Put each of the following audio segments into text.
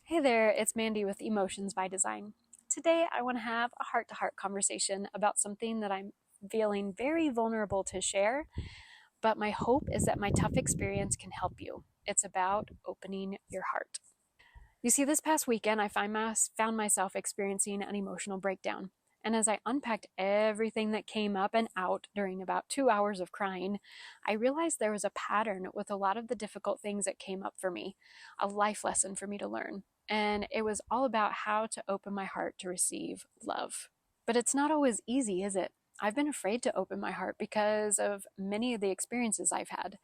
Hey there, it's Mandy with Emotions by Design. Today I want to have a heart-to-heart conversation about something that I'm feeling very vulnerable to share, but my hope is that my tough experience can help you. It's about opening your heart. You see, this past weekend I found myself experiencing an emotional breakdown. And as I unpacked everything that came up and out during about 2 hours of crying, I realized there was a pattern with a lot of the difficult things that came up for me, a life lesson for me to learn. And it was all about how to open my heart to receive love. But it's not always easy, is it? I've been afraid to open my heart because of many of the experiences I've had.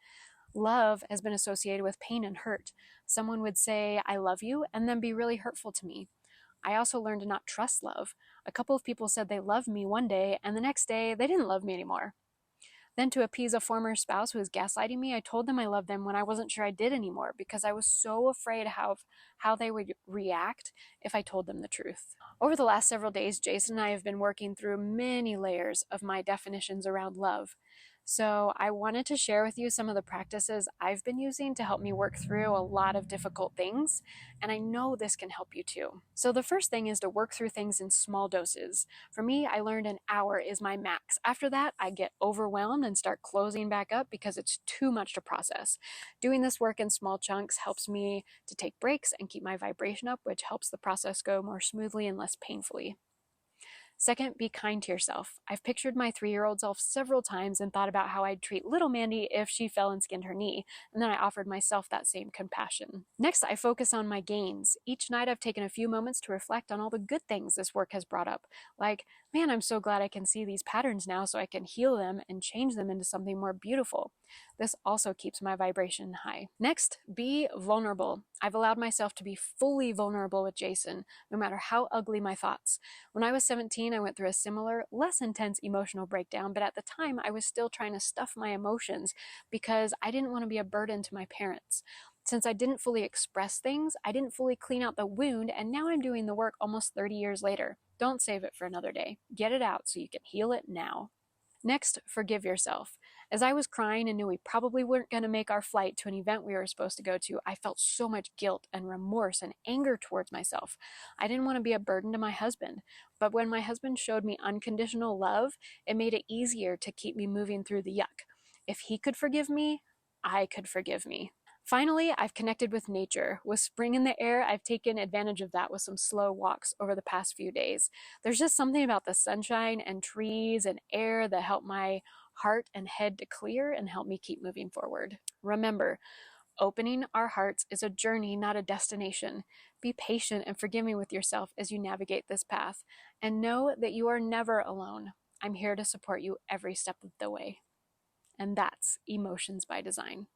Love has been associated with pain and hurt. Someone would say, I love you, and then be really hurtful to me. I also learned to not trust love. A couple of people said they loved me one day, and the next day they didn't love me anymore. Then, to appease a former spouse who was gaslighting me, I told them I loved them when I wasn't sure I did anymore because I was so afraid of how they would react if I told them the truth. Over the last several days, Jason and I have been working through many layers of my definitions around love. So I wanted to share with you some of the practices I've been using to help me work through a lot of difficult things, and I know this can help you too. So the first thing is to work through things in small doses. For me, I learned an hour is my max. After that, I get overwhelmed and start closing back up because it's too much to process. Doing this work in small chunks helps me to take breaks and keep my vibration up, which helps the process go more smoothly and less painfully. Second, be kind to yourself. I've pictured my 3-year-old self several times and thought about how I'd treat little Mandy if she fell and skinned her knee, and then I offered myself that same compassion. Next, I focus on my gains. Each night I've taken a few moments to reflect on all the good things this work has brought up, like, man, I'm so glad I can see these patterns now so I can heal them and change them into something more beautiful. This also keeps my vibration high. Next, be vulnerable. I've allowed myself to be fully vulnerable with Jason, no matter how ugly my thoughts. When I was 17, I went through a similar, less intense emotional breakdown, but at the time I was still trying to stuff my emotions because I didn't want to be a burden to my parents. Since I didn't fully express things, I didn't fully clean out the wound, and now I'm doing the work almost 30 years later. Don't save it for another day. Get it out so you can heal it now. Next, forgive yourself. As I was crying and knew we probably weren't going to make our flight to an event we were supposed to go to, I felt so much guilt and remorse and anger towards myself. I didn't want to be a burden to my husband, but when my husband showed me unconditional love, it made it easier to keep me moving through the yuck. If he could forgive me, I could forgive me. Finally, I've connected with nature. With spring in the air, I've taken advantage of that with some slow walks over the past few days. There's just something about the sunshine and trees and air that help my heart and head to clear and help me keep moving forward. Remember, opening our hearts is a journey, not a destination. Be patient and forgiving with yourself as you navigate this path, and know that you are never alone. I'm here to support you every step of the way. And that's Emotions by Design.